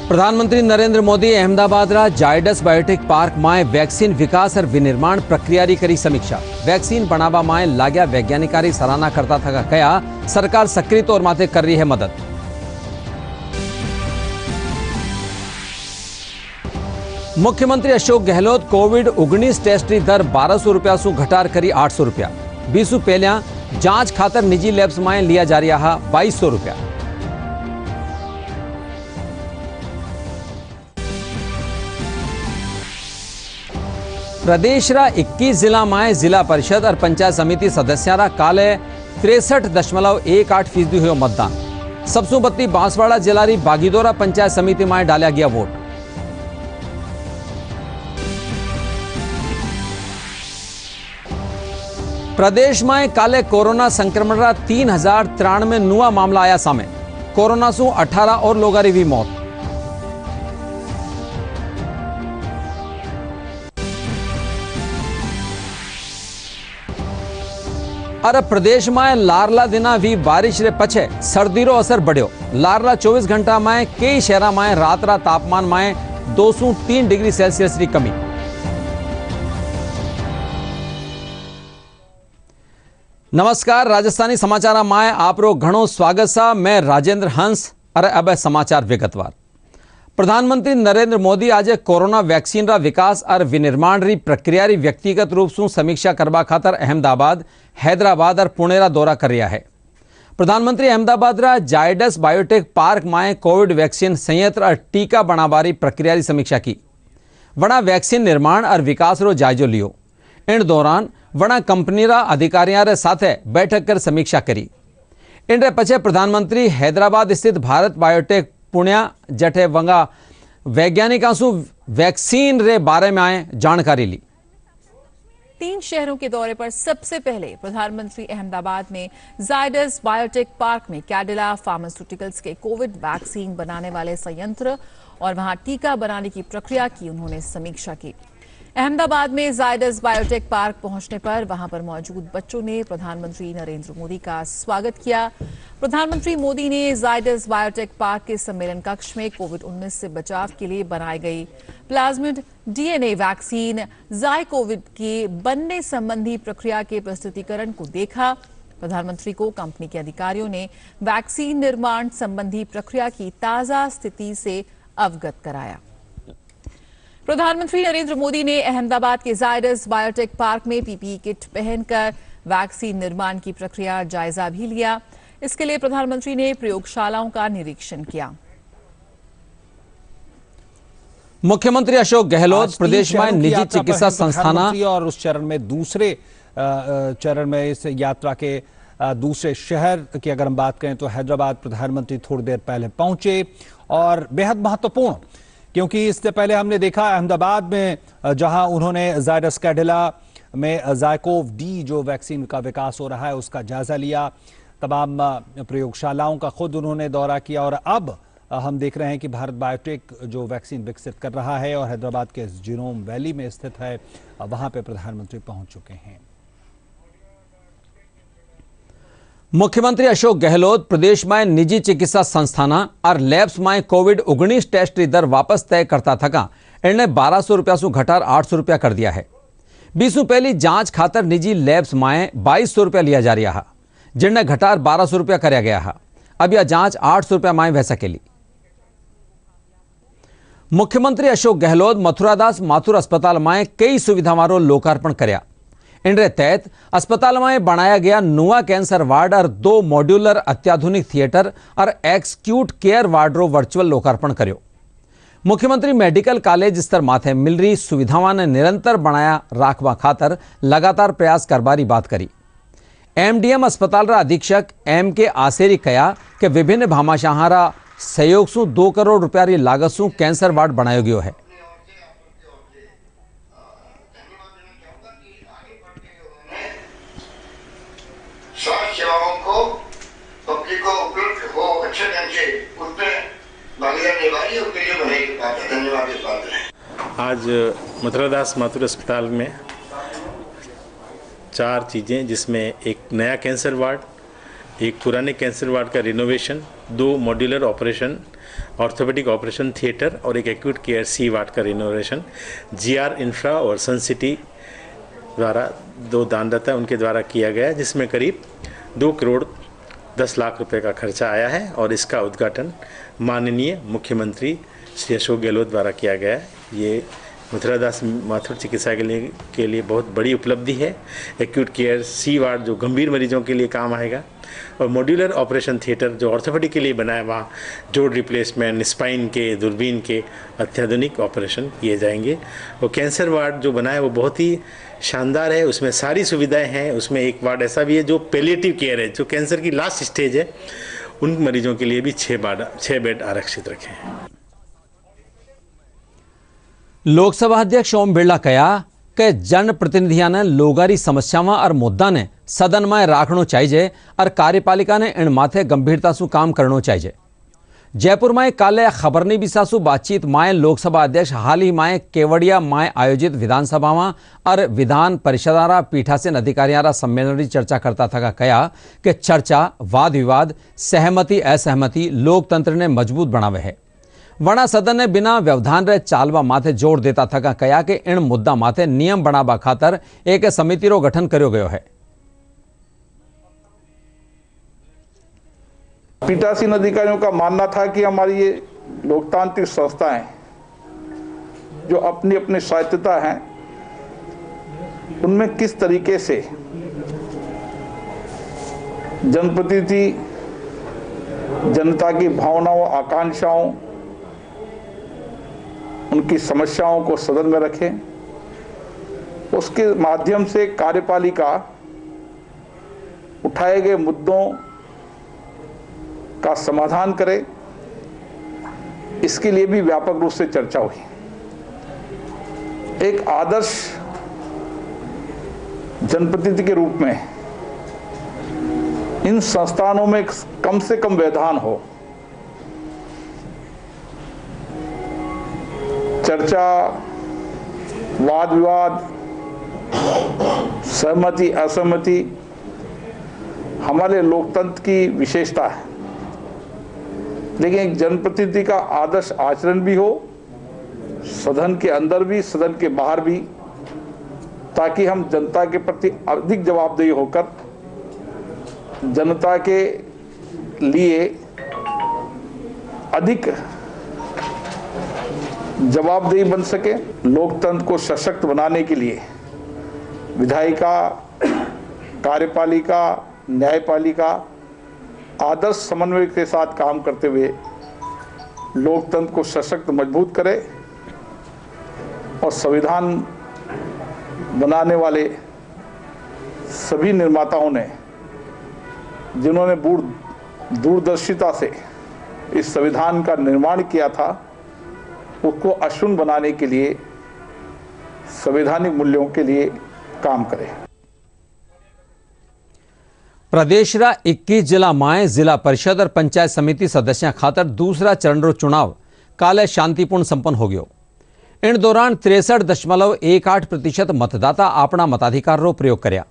प्रधानमंत्री Narendra Modi Ahmedabad Zydus biotech park में vaccine विकास और विनिर्माण प्रक्रिया री करी समीक्षा। वैक्सीन बनावा में लाग्या वैज्ञानिकारी सराहना करता था कया सरकार सक्रिय तौर माथे कर रही है मदद। मुख्यमंत्री अशोक गहलोत कोविड-19 टेस्ट री दर 1200 रुपया सु घटार करी 800 रुपया। बीसू पहलिया जांच खातर निजी लैब्स में लिया जा रहा 2200 रुपया। प्रदेश रा 21 जिला में जिला परिषद और पंचायत समिति सदस्या काले 63.18% हुआ मतदान। सबसु बत्ती बांसवाड़ा जिला री बागीदोरा पंचायत समिति में डाला गया वोट। प्रदेश में काले कोरोना संक्रमण रा 3093 नुआ मामला आया सामे। कोरोना सु 18 और लोगों री हुई मौत। अरे प्रदेश में लारला दिना भी बारिश रे पछे सर्दी रो असर बढ़्यो। लारला 24 घंटा में कई शहरा में रात तापमान में 2 से 3 डिग्री सेल्सियस की कमी। नमस्कार, राजस्थानी समाचार में आपरो घणो स्वागत सा। मैं राजेंद्र हंस। अरे अब समाचार विगतवार। प्रधानमंत्री नरेंद्र मोदी आज कोरोना वैक्सीन रा विकास और विनिर्माण री प्रक्रिया री व्यक्तिगत रूप से समीक्षा करवा खातर अहमदाबाद, हैदराबाद और पुणे रा दौरा कर रहा है। प्रधानमंत्री अहमदाबाद रा जायडस बायोटेक पार्क में कोविड वैक्सीन संयंत्र और टीका बनावारी प्रक्रिया री समीक्षा की। वना वैक्सीन निर्माण और विकास रो जायजो लियो। इन दौरान वना कंपनी रा अधिकारियों रे साथे बैठक कर समीक्षा करी। इन रे पछे प्रधानमंत्री हैदराबाद स्थित भारत बायोटेक पुण्या जठे वंगा वैज्ञानिकों से वैक्सीन रे बारे में आए जानकारी ली। 3 शहरों के दौरे पर सबसे पहले प्रधानमंत्री अहमदाबाद में जायडस बायोटेक पार्क में कैडिला फार्मास्यूटिकल्स के कोविड वैक्सीन बनाने वाले संयंत्र और वहां टीका बनाने की प्रक्रिया की उन्होंने समीक्षा की। अहमदाबाद में जायडस बायोटेक पार्क पहुंचने पर वहां पर मौजूद बच्चों ने प्रधानमंत्री नरेंद्र मोदी का स्वागत किया। प्रधानमंत्री मोदी ने जायडस बायोटेक पार्क के सम्मेलन कक्ष में कोविड-19 से बचाव के लिए बनाई गई प्लाज्मिड डीएनए वैक्सीन जायकोविड के बनने संबंधी प्रक्रिया के प्रस्तुतिकरण को देखा। प्रधानमंत्री को कंपनी के अधिकारियों ने वैक्सीन निर्माण संबंधी प्रक्रिया की ताजा स्थिति से अवगत कराया। प्रधानमंत्री नरेंद्र मोदी ने अहमदाबाद के जायडस बायोटेक पार्क में पीपीई किट पहनकर वैक्सीन निर्माण की प्रक्रिया जायजा भी लिया। इसके लिए प्रधानमंत्री ने प्रयोगशालाओं का निरीक्षण किया। मुख्यमंत्री अशोक गहलोत प्रदेश में निजी चिकित्सा संस्थानों और उस चरण में दूसरे चरण में इस यात्रा के दूसरे शहर की अगर हम बात करें तो हैदराबाद प्रधानमंत्री थोड़ी देर पहले पहुंचे और बेहद महत्वपूर्ण, क्योंकि इससे पहले हमने देखा अहमदाबाद में जहां उन्होंने जायडस कैडिला में जायकोव डी जो वैक्सीन का विकास हो रहा है उसका जायजा लिया। तमाम प्रयोगशालाओं का खुद उन्होंने दौरा किया और अब हम देख रहे हैं कि भारत बायोटेक जो वैक्सीन विकसित कर रहा है और हैदराबाद के जिनोम वैली में स्थित है वहां पे प्रधानमंत्री पहुंच चुके हैं। मुख्यमंत्री अशोक गहलोत प्रदेश में निजी चिकित्सा संस्थानों और लैब्स में कोविड-19 टेस्ट की दर वापस तय करता थका इन्हें 1200 रुपया से घटार 800 रुपया कर दिया है। बीसू पहली जांच खातर निजी लैब्स में 2200 रुपया लिया जा रहा है, जिन्हें घटार 1200 रुपया कराया गया है। अब यह जांच 800 रुपया में वह सकेली। मुख्यमंत्री अशोक गहलोत मथुरादास माथुर अस्पताल में कई सुविधाओं लोकार्पण कराया। इनके तहत अस्पताल में बनाया गया नुआ कैंसर वार्ड और 2 मॉड्यूलर अत्याधुनिक थिएटर और एक्सक्यूट केयर वार्ड रो वर्चुअल लोकार्पण कर्यो। मुख्यमंत्री मेडिकल कॉलेज स्तर माथे मिल रही सुविधाओं ने निरंतर बनाया राखवा खातर लगातार प्रयास करबारी बात करी। एमडीएम अस्पताल रा अधीक्षक एम.के. आसेरी कहा कि विभिन्न भामाशाहारा सहयोग से 2 करोड़ रुपया री लागत से कैंसर वार्ड बनायो गयो है। स्वास्थ्य सेवाओं को पब्लिक को उपलब्ध हो अच्छे ढंग से उसमें भागीदार निभाई, उसके लिए बधाई की बात है, धन्यवाद की बात है। आज मथुरादास माथुर अस्पताल में 4 चीज़ें, जिसमें एक नया कैंसर वार्ड, एक पुराने कैंसर वार्ड का renovation, 2 modular operation orthopaedic operation theatre और एक एक्यूट केयर सी वार्ड का रिनोवेशन GR इंफ्रा और सन सिटी द्वारा 2 दानदाता उनके द्वारा किया गया, जिसमें करीब 2 करोड़ 10 लाख रुपए का खर्चा आया है और इसका उद्घाटन माननीय मुख्यमंत्री श्री अशोक गहलोत द्वारा किया गया है। ये मथुरादास माथुर चिकित्सालय के लिए बहुत बड़ी उपलब्धि है। एक्यूट केयर सी वार्ड जो गंभीर मरीजों के लिए काम आएगा और मॉड्यूलर ऑपरेशन थिएटर जो ऑर्थोपेडिक के लिए बना है, वहाँ जोड़ रिप्लेसमेंट, स्पाइन के, दूरबीन के अत्याधुनिक ऑपरेशन किए जाएंगे। और कैंसर वार्ड जो बना है वो बहुत ही शानदार है, उसमें सारी सुविधाएं हैं। उसमें एक वार्ड ऐसा भी है जो पैलिएटिव केयर है, जो कैंसर की लास्ट स्टेज है, उन मरीजों के लिए भी 6 बेड आरक्षित रखे हैं। लोकसभा अध्यक्ष ओम बिरला कहा कि जनप्रतिनिधियों ने लोगारी समस्याओं और मुद्दा ने सदन में राखना चाहिए और कार्यपालिका ने इन माथे गंभीरता से काम करना चाहिए। जयपुर में काले खबरनी बिसासु बातचीत में लोकसभा अध्यक्ष हाल ही में केवड़िया में आयोजित विधानसभा और विधान परिषद पीठासीन अधिकारियों सम्मेलन की चर्चा करता था कहा कि चर्चा, वाद विवाद, सहमति असहमति लोकतंत्र ने मजबूत बनावे है। वना सदन ने बिना व्यवधान रे चालवा माथे जोर देता था कहा कि इन मुद्दा माथे नियम बनावा खातर एक समिति रो गठन करो गयो है। पीठासीन अधिकारियों का मानना था कि हमारी ये लोकतांत्रिक संस्थाएं जो अपनी अपनी स्वायत्तता है, उनमें किस तरीके से जनप्रतिनिधि जनता की भावनाओं, आकांक्षाओं, उनकी समस्याओं को सदन में रखें, उसके माध्यम से कार्यपालिका उठाए गए मुद्दों का समाधान करे, इसके लिए भी व्यापक रूप से चर्चा हुई। एक आदर्श जनप्रतिनिधि के रूप में इन संस्थानों में कम से कम व्यवधान हो, चर्चा, वाद विवाद, सहमति असहमति हमारे लोकतंत्र की विशेषता है, लेकिन एक जनप्रतिनिधि का आदर्श आचरण भी हो, सदन के अंदर भी सदन के बाहर भी, ताकि हम जनता के प्रति अधिक जवाबदेही होकर जनता के लिए अधिक जवाबदेही बन सके। लोकतंत्र को सशक्त बनाने के लिए विधायिका, कार्यपालिका, न्यायपालिका आदर्श समन्वय के साथ काम करते हुए लोकतंत्र को सशक्त मजबूत करे और संविधान बनाने वाले सभी निर्माताओं ने जिन्होंने दूरदर्शिता से इस संविधान का निर्माण किया था, उसको अक्षुण्ण बनाने के लिए संवैधानिक मूल्यों के लिए काम करें। प्रदेश रा 21 जिला में जिला परिषद और पंचायत समिति सदस्य खातर दूसरा चरण रो चुनाव काले शांतिपूर्ण संपन्न हो गयो। इन दौरान 63.18% मतदाता अपना मताधिकार रो प्रयोग करया।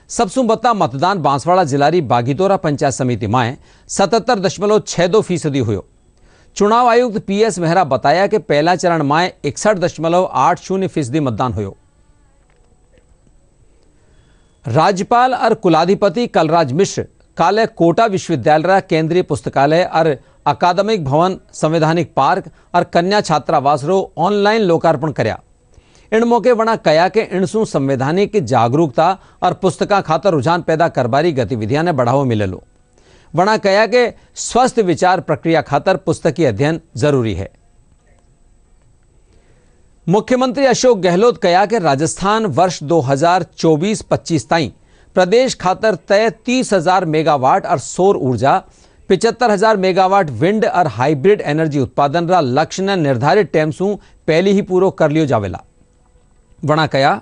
सबसु बत्ता मतदान बांसवाड़ा जिला री बागीदोरा पंचायत समिति में 77.62% हुयो। चुनाव आयुक्त PS मेहरा बताया कि पहला चरण में 61.80% मतदान हुयो। राज्यपाल और कुलाधिपति कलराज मिश्र काले कोटा विश्वविद्यालय केंद्रीय पुस्तकालय और अकादमिक भवन, संवैधानिक पार्क और कन्या छात्रावास रो ऑनलाइन लोकार्पण करया। इन मौके वना कया कि इनसू संवैधानिक जागरूकता और पुस्तका खातर रुझान पैदा करबारी गतिविधियां ने बढ़ावो मिलेलो। वना कया कि स्वस्थ विचार प्रक्रिया खातर पुस्तकीय अध्ययन जरूरी है। मुख्यमंत्री अशोक गहलोत कहा कि राजस्थान वर्ष 2024-25 ताई प्रदेश खातर तय 30,000 मेगावाट और सौर ऊर्जा, 75,000 मेगावाट विंड और हाइब्रिड एनर्जी उत्पादन रा लक्ष्य ने निर्धारित टाइम सू पहले ही पूरो कर लियो जावेला। वना कहा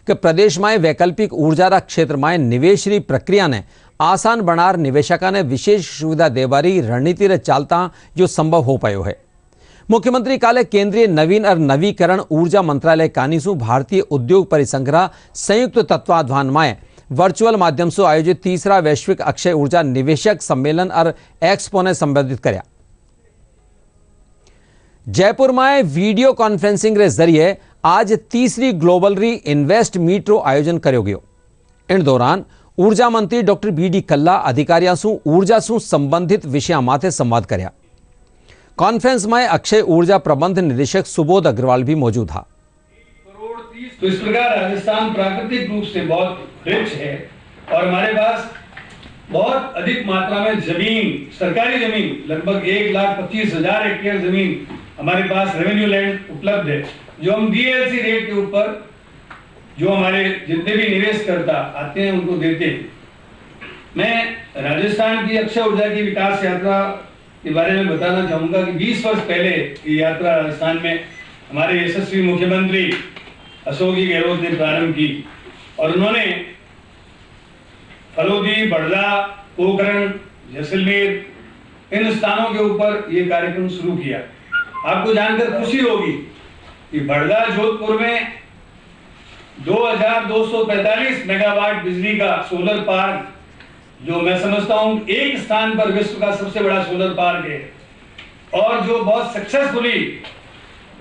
कि प्रदेश में वैकल्पिक ऊर्जा रा क्षेत्र में निवेश री प्रक्रिया ने आसान बनार निवेशका ने विशेष सुविधा देवारी रणनीति रे चालता जो संभव हो पायो है। मुख्यमंत्री काले केंद्रीय नवीन और नवीकरण ऊर्जा मंत्रालय कानीसु भारतीय उद्योग परिसंघ संयुक्त तत्वाधान में वर्चुअल माध्यम से आयोजित तीसरा वैश्विक अक्षय ऊर्जा निवेशक सम्मेलन और एक्सपो ने संबोधित करया। जयपुर में वीडियो कॉन्फ्रेंसिंग के जरिए आज तीसरी ग्लोबल री इन्वेस्ट मीटरो आयोजन कर्यो गयो। इन दौरान ऊर्जा मंत्री डॉक्टर बी.डी. कल्ला अधिकारियों से ऊर्जा से संबंधित विषयों माथे संवाद कर्या। कॉन्फ्रेंस में अक्षय ऊर्जा प्रबंध निदेशक सुबोध अग्रवाल भी मौजूद था। तो इस प्रकार राजस्थान प्राकृतिक रूप से बहुत रिच है और हमारे पास बहुत अधिक मात्रा में जमीन, सरकारी जमीन, लगभग 1,25,000 हेक्टेयर जमीन हमारे पास रेवेन्यू लैंड उपलब्ध है, जो हम डीएलसी रेट के ऊपर जो हमारे जितने भी निवेशकर्ता आते हैं उनको देते हैं। मैं राजस्थान की अक्षय ऊर्जा की विकास यात्रा के बारे में बताना चाहूंगा कि 20 वर्ष पहले ये यात्रा राजस्थान में हमारे यशस्वी मुख्यमंत्री अशोक जी गहलोत ने प्रारंभ की और उन्होंने फलोदी, बड़ला, पोखरण, जैसलमेर इन स्थानों के ऊपर ये कार्यक्रम शुरू किया। आपको जानकर खुशी होगी कि बड़ला जोधपुर में 2245 मेगावाट बिजली का सोलर पार्क, जो मैं समझता हूं एक स्थान पर विश्व का सबसे बड़ा सोलर पार्क है और जो बहुत सक्सेसफुली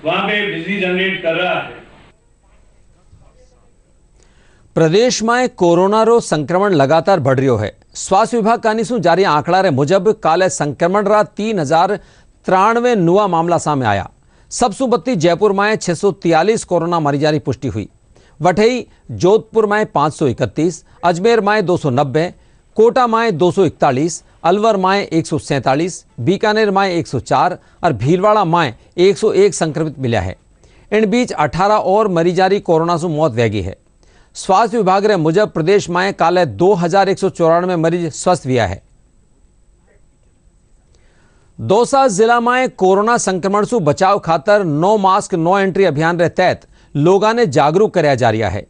वहां पे बिजली जनरेट कर रहा है। प्रदेश में कोरोना रो संक्रमण लगातार बढ़ रहा है। स्वास्थ्य विभाग कानीसू जारी आंकड़ा रे मुजब काले संक्रमण रा 3093 नुआ मामला सामने आया। सबसु बत्ती जयपुर में 643 कोरोना मरीजा की पुष्टि हुई। वठई जोधपुर में 531, अजमेर में 290, कोटा में 241, अलवर में 147, बीकानेर में 104 और भीलवाड़ा में 101 संक्रमित मिला है। इन बीच 18 और मरीजा की कोरोना से मौत वह गई है। स्वास्थ्य विभाग रे मुजब प्रदेश में काले 2194 मरीज स्वस्थ हुआ है। दौसा जिला में कोरोना संक्रमण से बचाव खातर नो मास्क नो एंट्री अभियान के तहत लोगों ने जागरूक कराया जा रहा है।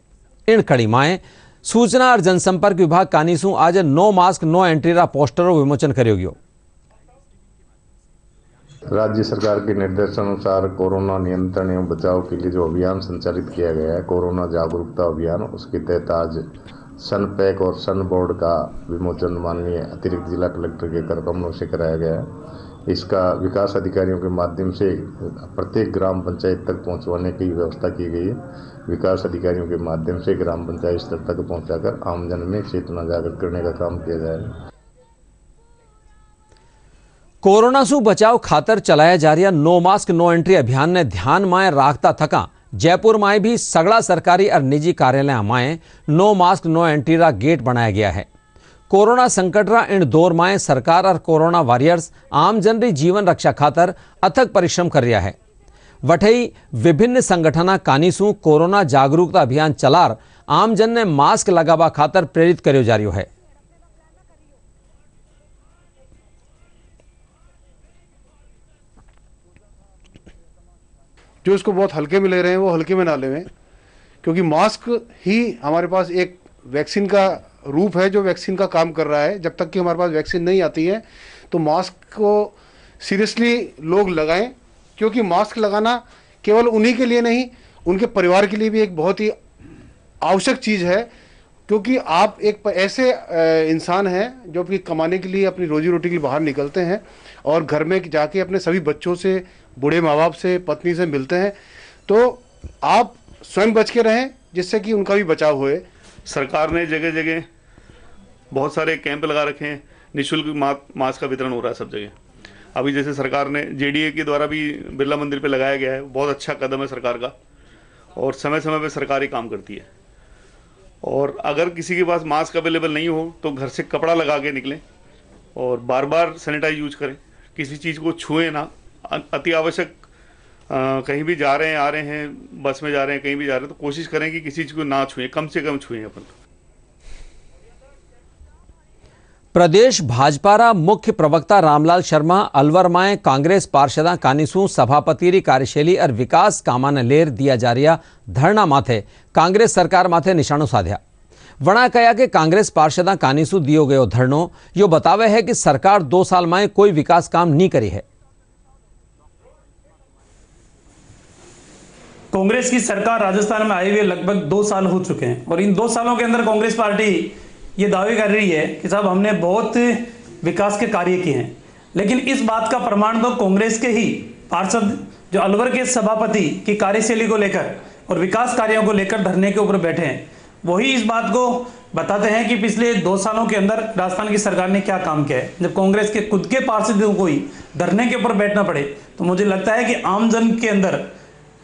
इन कड़ी में सूचना और जनसंपर्क विभाग कानीसू आज नो मास्क नो एंट्री रा पोस्टरों विमोचन करो गयो। राज्य सरकार के निर्देशानुसार कोरोना नियंत्रण एवं बचाव के लिए जो अभियान संचालित किया गया है, कोरोना जागरूकता अभियान, उसके तहत आज सन पैक और सन बोर्ड का विमोचन माननीय अतिरिक्त जिला कलेक्टर के कर कमलों से कराया गया है। इसका विकास अधिकारियों के माध्यम से प्रत्येक ग्राम पंचायत तक पहुंचवाने की व्यवस्था की गई है। विकास अधिकारियों के माध्यम से ग्राम पंचायत स्तर तक पहुंचाकर आमजन में चेतना जागृत करने का काम किया जाएगा। कोरोना से बचाव खातर चलाया जा रहा नो मास्क नो एंट्री अभियान ने ध्यान में राखता थका जयपुर में भी सगड़ा सरकारी और निजी कार्यालय में नो मास्क नो एंट्री रा गेट बनाया गया है। कोरोना संकट रा इन दौर में सरकार और कोरोना वॉरियर्स आमजन री जीवन रक्षा खातर अथक परिश्रम कर रहा है। वठई विभिन्न संगठना कानीसू कोरोना जागरूकता अभियान चलार आमजन ने मास्क लगावा खातर प्रेरित कर्यो जा रह्यो है। जो इसको बहुत हल्के में ले रहे हैं वो हल्के में ना लें, क्योंकि मास्क ही हमारे पास एक वैक्सीन का रूप है जो वैक्सीन का काम कर रहा है। जब तक कि हमारे पास वैक्सीन नहीं आती है तो मास्क को सीरियसली लोग लगाएं, क्योंकि मास्क लगाना केवल उन्हीं के लिए नहीं, उनके परिवार के लिए भी एक बहुत ही आवश्यक चीज़ है। क्योंकि आप एक ऐसे इंसान हैं जो कि कमाने के लिए, अपनी रोजी रोटी के लिए बाहर निकलते हैं और घर में जाके अपने सभी बच्चों से, बूढ़े माँ बाप से, पत्नी से मिलते हैं। तो आप स्वयं बच के रहें जिससे कि उनका भी बचाव होए। सरकार ने जगह जगह बहुत सारे कैंप लगा रखे हैं, निःशुल्क मास्क का वितरण हो रहा है सब जगह। अभी जैसे सरकार ने जेडीए के द्वारा भी बिरला मंदिर पे लगाया गया है, बहुत अच्छा कदम है सरकार का और समय समय पे सरकार ही काम करती है। और अगर किसी के पास मास्क अवेलेबल नहीं हो तो घर से कपड़ा लगा के निकलें और बार बार सैनिटाइज यूज करें, किसी चीज़ को छुएं ना। अति आवश्यक कहीं भी जा रहे हैं, आ रहे हैं, बस में जा रहे हैं, कहीं भी जा रहे हैं तो कोशिश करें कि किसी चीज़ को ना छुएं, कम से कम छुएं अपन। प्रदेश भाजपा रा मुख्य प्रवक्ता रामलाल शर्मा अलवर में कांग्रेस पार्षदा कानीसू सभापति री कार्यशैली और विकास कामा ने लेर दिया जा रहा धरना माथे कांग्रेस सरकार माथे निशानो साध्या। वणा कहा कि कांग्रेस पार्षदा कानीसू दियो गयो धरनो यो बतावे है कि सरकार 2 साल में कोई विकास काम नहीं करी है। कांग्रेस की सरकार राजस्थान में आए हुए लगभग 2 साल हो चुके हैं और इन 2 सालों के अंदर कांग्रेस पार्टी ये दावे कर रही है कि साहब हमने बहुत विकास के कार्य किए हैं, लेकिन इस बात का प्रमाण तो कांग्रेस के ही पार्षद जो अलवर के सभापति की कार्यशैली को लेकर और विकास कार्यों को लेकर धरने के ऊपर बैठे हैं, वही इस बात को बताते हैं कि पिछले 2 सालों के अंदर राजस्थान की सरकार ने क्या काम किया है। जब कांग्रेस के खुद के पार्षदों को ही धरने के ऊपर बैठना पड़े तो मुझे लगता है कि आम जन के अंदर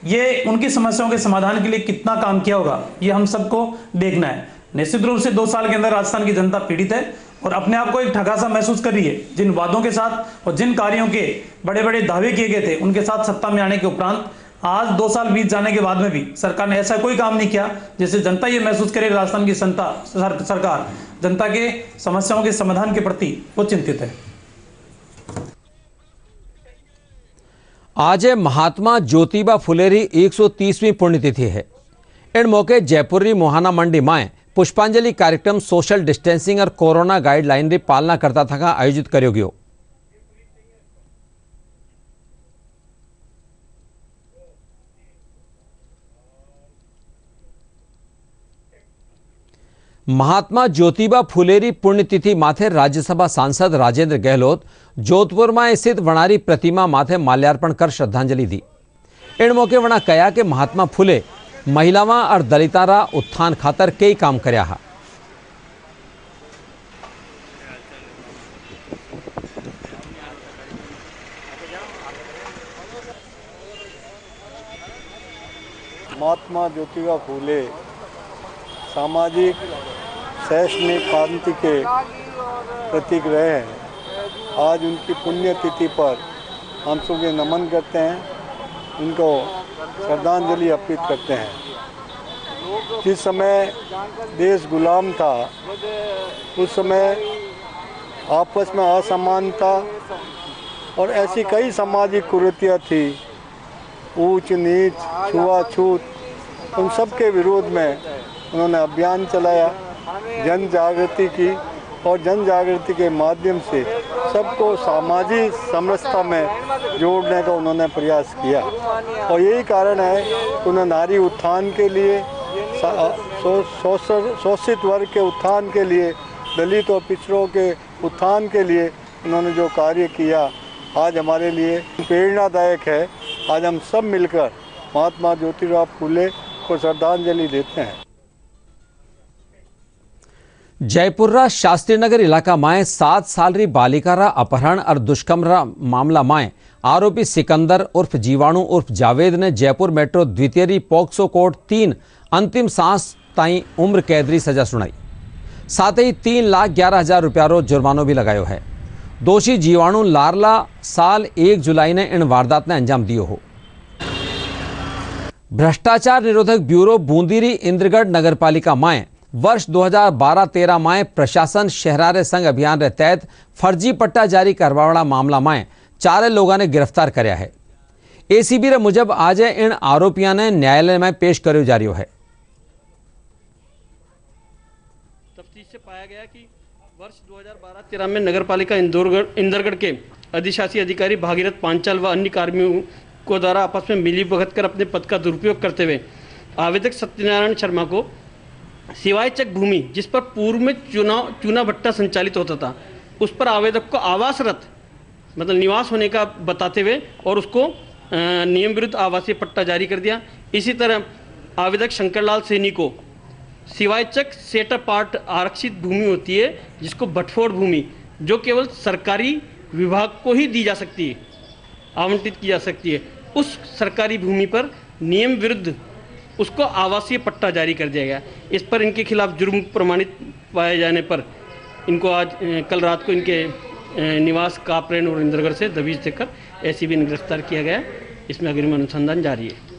ये उनकी समस्याओं के समाधान के लिए कितना काम किया होगा, ये हम सबको देखना है। निश्चित रूप से 2 साल के अंदर राजस्थान की जनता पीड़ित है और अपने आप को एक ठगा सा महसूस कर रही है। जिन वादों के साथ और जिन कार्यों के बड़े बड़े दावे किए गए थे उनके साथ सत्ता में आने के उपरांत आज 2 साल बीत जाने के बाद में भी सरकार ने ऐसा कोई काम नहीं किया जिससे जनता ये महसूस करे राजस्थान की सरकार जनता के समस्याओं के समाधान के प्रति वो चिंतित है। आज महात्मा ज्योतिबा फुलेरी 130वीं पुण्यतिथि है। इन मौके जयपुरी मोहाना मंडी माए पुष्पांजलि कार्यक्रम सोशल डिस्टेंसिंग और कोरोना गाइडलाइन री पालना करता था आयोजित करो गयो। महात्मा ज्योतिबा फुलेरी पुण्यतिथि माथे राज्यसभा सांसद राजेंद्र गहलोत जोधपुर में स्थित वणारी प्रतिमा माथे माल्यार्पण कर श्रद्धांजलि दी। इन मौके वणा कहा कि महात्मा फुले महिलावां और दलितारा उत्थान खातर कई काम कर्या हा। महात्मा ज्योतिबा फूले सामाजिक शैक्षणिक क्रांति के प्रतीक रहे हैं। आज उनकी पुण्यतिथि पर हम सब नमन करते हैं, उनको श्रद्धांजलि अर्पित करते हैं। जिस समय देश गुलाम था उस समय आपस में असमानता और ऐसी कई सामाजिक कुरीतियाँ थी, ऊंच नीच छुआछूत, उन सब के विरोध में उन्होंने अभियान चलाया, जन जागृति की और जन जागृति के माध्यम से सबको सामाजिक समरसता में जोड़ने का उन्होंने प्रयास किया। और यही कारण है कि उन्होंने नारी उत्थान के लिए, शोषित वर्ग के उत्थान के लिए, दलित और पिछड़ों के उत्थान के लिए उन्होंने जो कार्य किया आज हमारे लिए प्रेरणादायक है। आज हम सब मिलकर महात्मा ज्योतिबा फूले को श्रद्धांजलि देते हैं। जयपुर शास्त्री नगर इलाका माए 7 साल री बालिका रा अपहरण और दुष्कर्म रा मामला माए आरोपी सिकंदर उर्फ जीवाणु उर्फ जावेद ने जयपुर मेट्रो द्वितीय री पॉक्सो कोर्ट 3 अंतिम सांस ताई उम्र कैद री सजा सुनाई। साथ ही 3,11,000 रुपया रो जुर्मानो भी लगायो है। दोषी जीवाणु लारला साल 1 जुलाई ने इन वारदात ने अंजाम दियो हो। भ्रष्टाचार निरोधक ब्यूरो बूंदीरी इंद्रगढ़ नगरपालिका माए वर्ष 2012-13 माए प्रशासन शहरारे संघ अभियान के तहत फर्जी पट्टा जारी करवाड़ा मामला माए 4 लोगों ने गिरफ्तार करया है। एसीबी रे मुजब आज इन आरोपियों ने न्यायालय में पेश करो जा रहा है। तफ्तीश से पाया गया कि वर्ष 2012-13 में नगरपालिका इंदरगढ़ के अधिशासी अधिकारी भागीरथ पांचाल व अन्य कर्मियों को द्वारा आपस में मिलीभगत कर अपने पद का दुरुपयोग करते हुए आवेदक सत्यनारायण शर्मा को सिवाय चक भूमि जिस पर पूर्व में चूना भट्टा संचालित होता था उस पर आवेदक को आवासरत मतलब निवास होने का बताते हुए और उसको नियम विरुद्ध आवासीय पट्टा जारी कर दिया। इसी तरह आवेदक शंकरलाल सैनी को सिवाय चक सेटअप पार्ट आरक्षित भूमि होती है जिसको भटफोड़ भूमि जो केवल सरकारी विभाग को ही दी जा सकती है, आवंटित की जा सकती है, उस सरकारी भूमि पर नियम विरुद्ध उसको आवासीय पट्टा जारी कर दिया गया। इस पर इनके खिलाफ जुर्म प्रमाणित पाए जाने पर इनको आज कल रात को इनके निवास कापरेन और इंद्रगढ़ से दबिश देकर एसीबी ने गिरफ्तार किया गया। इसमें अग्रिम अनुसंधान जारी है।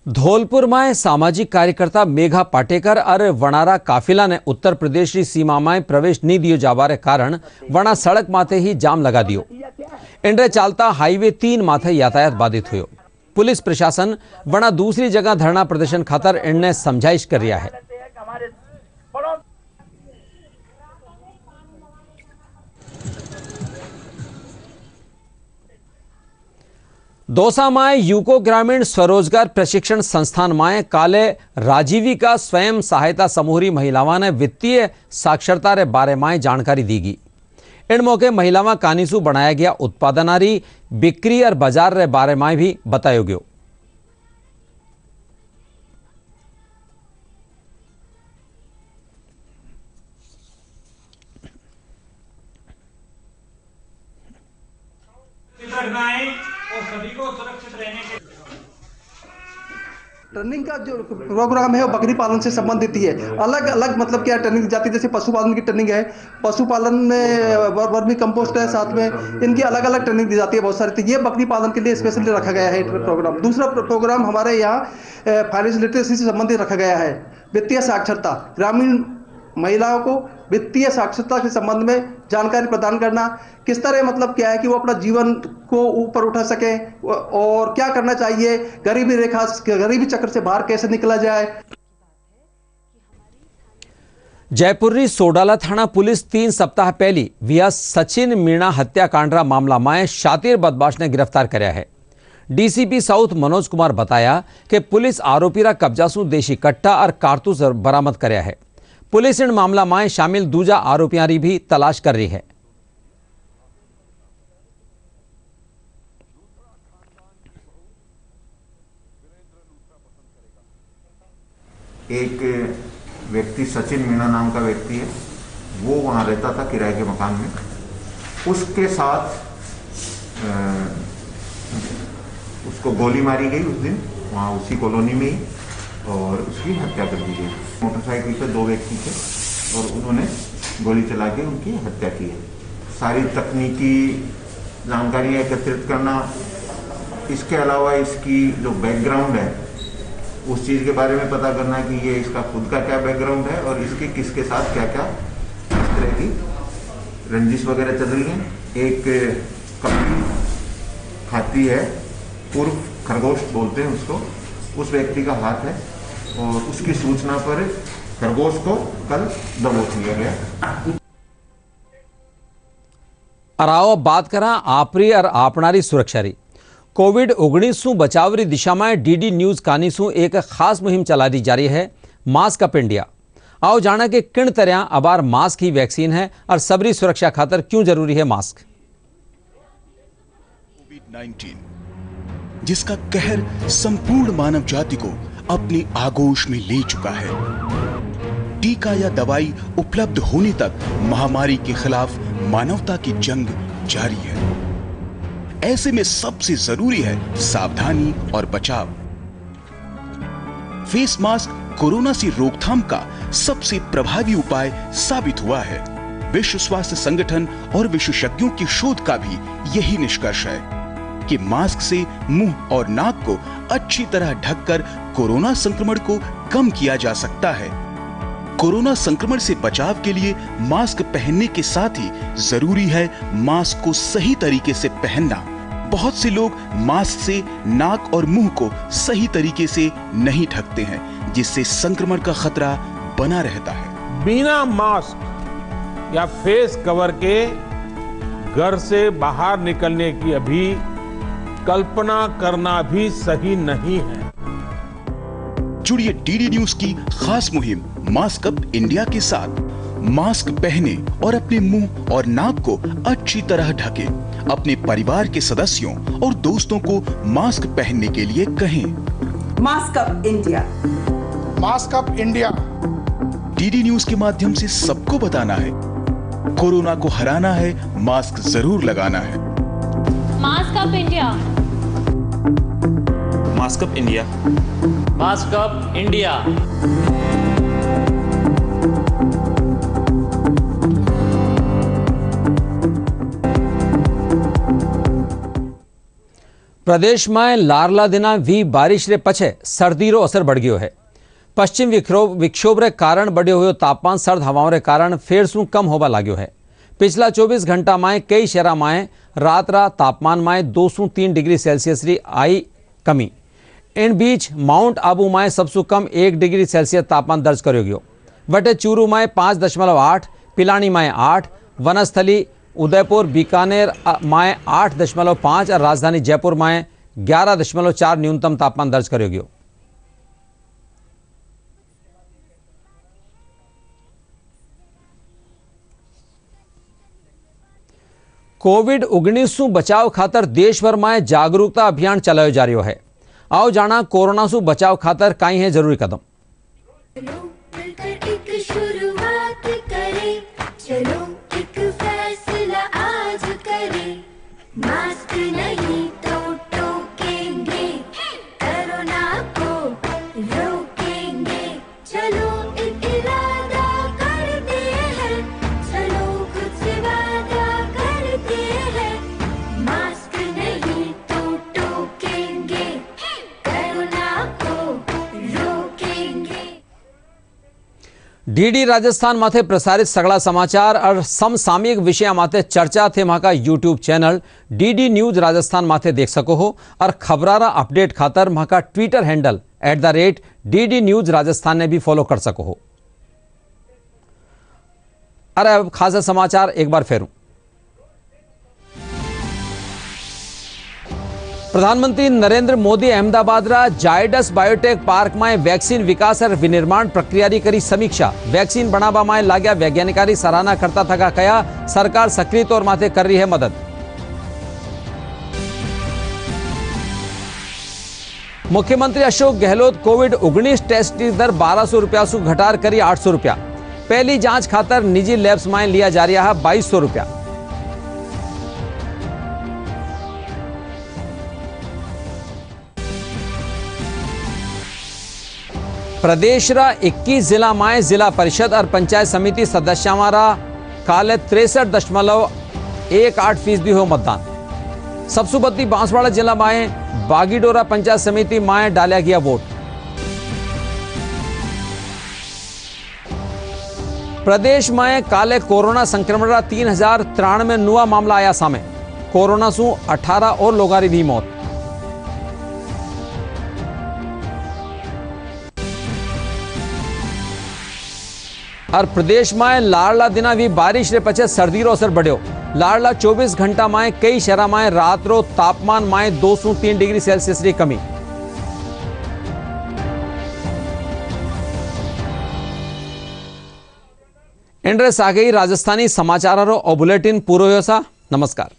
धौलपुर में सामाजिक कार्यकर्ता मेघा पाटेकर और वणारा काफिला ने उत्तर प्रदेश की सीमा में प्रवेश नहीं दियो जावारे कारण वणा सड़क माथे ही जाम लगा दियो। इनरे चालता हाईवे 3 माथे यातायात बाधित हुयो। पुलिस प्रशासन वणा दूसरी जगह धरना प्रदर्शन खातर इनने समझाइश कर रहा है। दौसा माए यूको ग्रामीण स्वरोजगार प्रशिक्षण संस्थान माए काले राजीविका स्वयं सहायता समूह महिलाओं ने वित्तीय साक्षरता रे बारे में जानकारी दी गई। इन मौके महिलावां कानीसू बनाया गया उत्पादनारी बिक्री और बाजार रे बारे में भी बतायो गयो। और सभी को सुरक्षित रहने के ट्रेनिंग का जो प्रोग्राम है वो बकरी पालन से संबंधित ही है। अलग अलग मतलब क्या ट्रेनिंग दी जाती है, जैसे पशुपालन की ट्रेनिंग है, पशुपालन में वर्मी कंपोस्ट है, साथ में इनकी अलग अलग ट्रेनिंग दी जाती है बहुत सारी। तो ये बकरी पालन के लिए स्पेशली रखा गया है प्रोग्राम। दूसरा प्रोग्राम हमारे यहाँ फाइनेंशियल लिटरेसी से संबंधित रखा गया है। वित्तीय साक्षरता, ग्रामीण महिलाओं को वित्तीय साक्षरता के संबंध में जानकारी प्रदान करना, किस तरह मतलब क्या है कि वो अपना जीवन को ऊपर उठा सके और क्या करना चाहिए, गरीबी चक्र से बाहर कैसे निकला जाए। जयपुर सोडाला थाना पुलिस 3 सप्ताह पहले विया सचिन मीणा हत्याकांड रा मामला में शातिर बदमाश ने गिरफ्तार करया है। डीसीपी साउथ मनोज कुमार बताया कि पुलिस आरोपी रा कब्जा सु देशी कट्टा और कारतूस बरामद करया है। पुलिस इन मामला में शामिल दूजा आरोपियां री भी तलाश कर रही है। एक व्यक्ति सचिन मीणा नाम का व्यक्ति है, वो वहाँ रहता था किराए के मकान में। उसके साथ उसको गोली मारी गई उस दिन वहाँ उसी कॉलोनी में ही, और उसकी हत्या कर दी गई। मोटरसाइकिल पे 2 व्यक्ति थे और उन्होंने गोली चला के उनकी हत्या की है। सारी तकनीकी जानकारी एकत्रित करना, इसके अलावा इसकी जो बैकग्राउंड है उस चीज़ के बारे में पता करना कि ये इसका खुद का क्या बैकग्राउंड है और इसके किसके साथ क्या क्या इस तरह की रंजिश वगैरह चल रही है। एक कपड़ी हाथी है, पूर्व खरगोश बोलते हैं उसको, उस व्यक्ति का हाथ है और उसकी सूचना पर खरगोश को कल दबोच लिया गया। अराओ बात करा आपरी और आपनारी सुरक्षा री। कोविड-19 बचाव री दिशा में डीडी न्यूज कानीसू एक खास मुहिम चला दी जा रही है, मास्क अप इंडिया। आओ जाना कि किन तरह अबार मास्क ही वैक्सीन है और सबरी सुरक्षा खातर क्यों जरूरी है मास्क। कोविड-19 जिसका कहर संपूर्ण मानव जाति को अपनी आगोश में ले चुका है। टीका या दवाई उपलब्ध होने तक महामारी के खिलाफ मानवता की जंग जारी है। ऐसे में सबसे जरूरी है सावधानी और बचाव। फेस मास्क कोरोना से रोकथाम का सबसे प्रभावी उपाय साबित हुआ है। विश्व स्वास्थ्य संगठन और विशेषज्ञों की शोध का भी यही निष्कर्ष है कि मास्क से मुंह और नाक को अच्छी तरह ढककर कोरोना संक्रमण को कम किया जा सकता है। कोरोना संक्रमण से बचाव के लिए मास्क पहनने के साथ ही जरूरी है मास्क को सही तरीके से पहनना। बहुत से लोग मास्क से नाक और मुंह को सही तरीके से नहीं ढकते हैं, जिससे संक्रमण का खतरा बना रहता है। बिना मास्क या फेस कवर के घर से बाहर निकलने की अभी कल्पना करना भी सही नहीं है। जुड़िए डीडी न्यूज की खास मुहिम मास्क अप इंडिया के साथ। मास्क पहने और अपने मुंह और नाक को अच्छी तरह ढके। अपने परिवार के सदस्यों और दोस्तों को मास्क पहनने के लिए कहें। Mask up India, mask up India. DD news के माध्यम से सबको बताना है, कोरोना को हराना है, मास्क जरूर लगाना है। Mask up India, mask up India, mask up India. प्रदेश में लारला दिना वी बारिश रे पछे सर्दी रो असर बढ़ गयो है। पश्चिम विक्षोभ रे कारण बढ़ियो हुए तापमान सर्द हवाओं रे कारण फेर सु कम होबा लाग्यो है। पिछला 24 घंटा में कई शहरा में रात तापमान में 2 से 3 डिग्री सेल्सियस री आई कमी। इन बीच माउंट आबू में सबसे कम 1 डिग्री सेल्सियस तापमान दर्ज करो गयो। वटे चूरू में 5.8, पिलानी में 8, वनस्थली उदयपुर बीकानेर में 8.5 और राजधानी जयपुर में 11.4 न्यूनतम तापमान दर्ज करो गयो। कोविड-19 सु बचाव खातर देशभर में जागरूकता अभियान चलायो जा रहा है। आओ जाना कोरोना सु बचाव खातर कई है जरूरी कदम। चलो एक फैसला आज करें, मास्क नहीं तो टोकेंगे, कोरोना को रोकेंगे। चलो एक इरादा करते हैं, चलो खुद से वादा करते हैं, मास्क नहीं तो टोकेंगे, कोरोना को रोकेंगे। डीडी राजस्थान माथे प्रसारित सगला समाचार और समसामयिक विषय माथे चर्चा थे वहां का YouTube channel DD news Rajasthan माथे देख सको हो और खबरारा अपडेट खातर वहां का Twitter handle @DD news Rajasthan ने भी फॉलो कर सको हो। अरे अब खासा समाचार एक बार फेरूं। प्रधानमंत्री नरेंद्र मोदी अहमदाबाद रा जायडस बायोटेक पार्क में वैक्सीन विकास और विनिर्माण प्रक्रिया री करी समीक्षा। वैक्सीन बनावा में लाग्या वैज्ञानिकारी सराहना करता थका कया सरकार सक्रिय तौर माथे कर रही है मदद। मुख्यमंत्री अशोक गहलोत कोविड-19 टेस्ट की दर 1200 रुपया सु घटार करी 800 रुपया। पहली जांच खातर निजी लैब्स में लिया जा रहा है 2200 रुपया। प्रदेश रा 21 जिला में जिला परिषद और पंचायत समिति सदस्यावारा काले 63.18% हो मतदान। सबसे बड़ी बांसवाड़ा जिला में बागीडोरा पंचायत समिति में डाला गया वोट। प्रदेश में काले कोरोना संक्रमण का 3093 नवा मामला आया सामने। कोरोना सु 18 और लोगों की भी मौत। और प्रदेश में लाड़ला दिना भी बारिश रे पचे सर्दी रो असर बढ़्यो। लाड़ला 24 घंटा में कई शहर में रात रो तापमान में 2 से 3 डिग्री सेल्सियस री कमी। इंड्रेस आ गई राजस्थानी समाचार रो बुलेटिन पूरो हो सा। नमस्कार।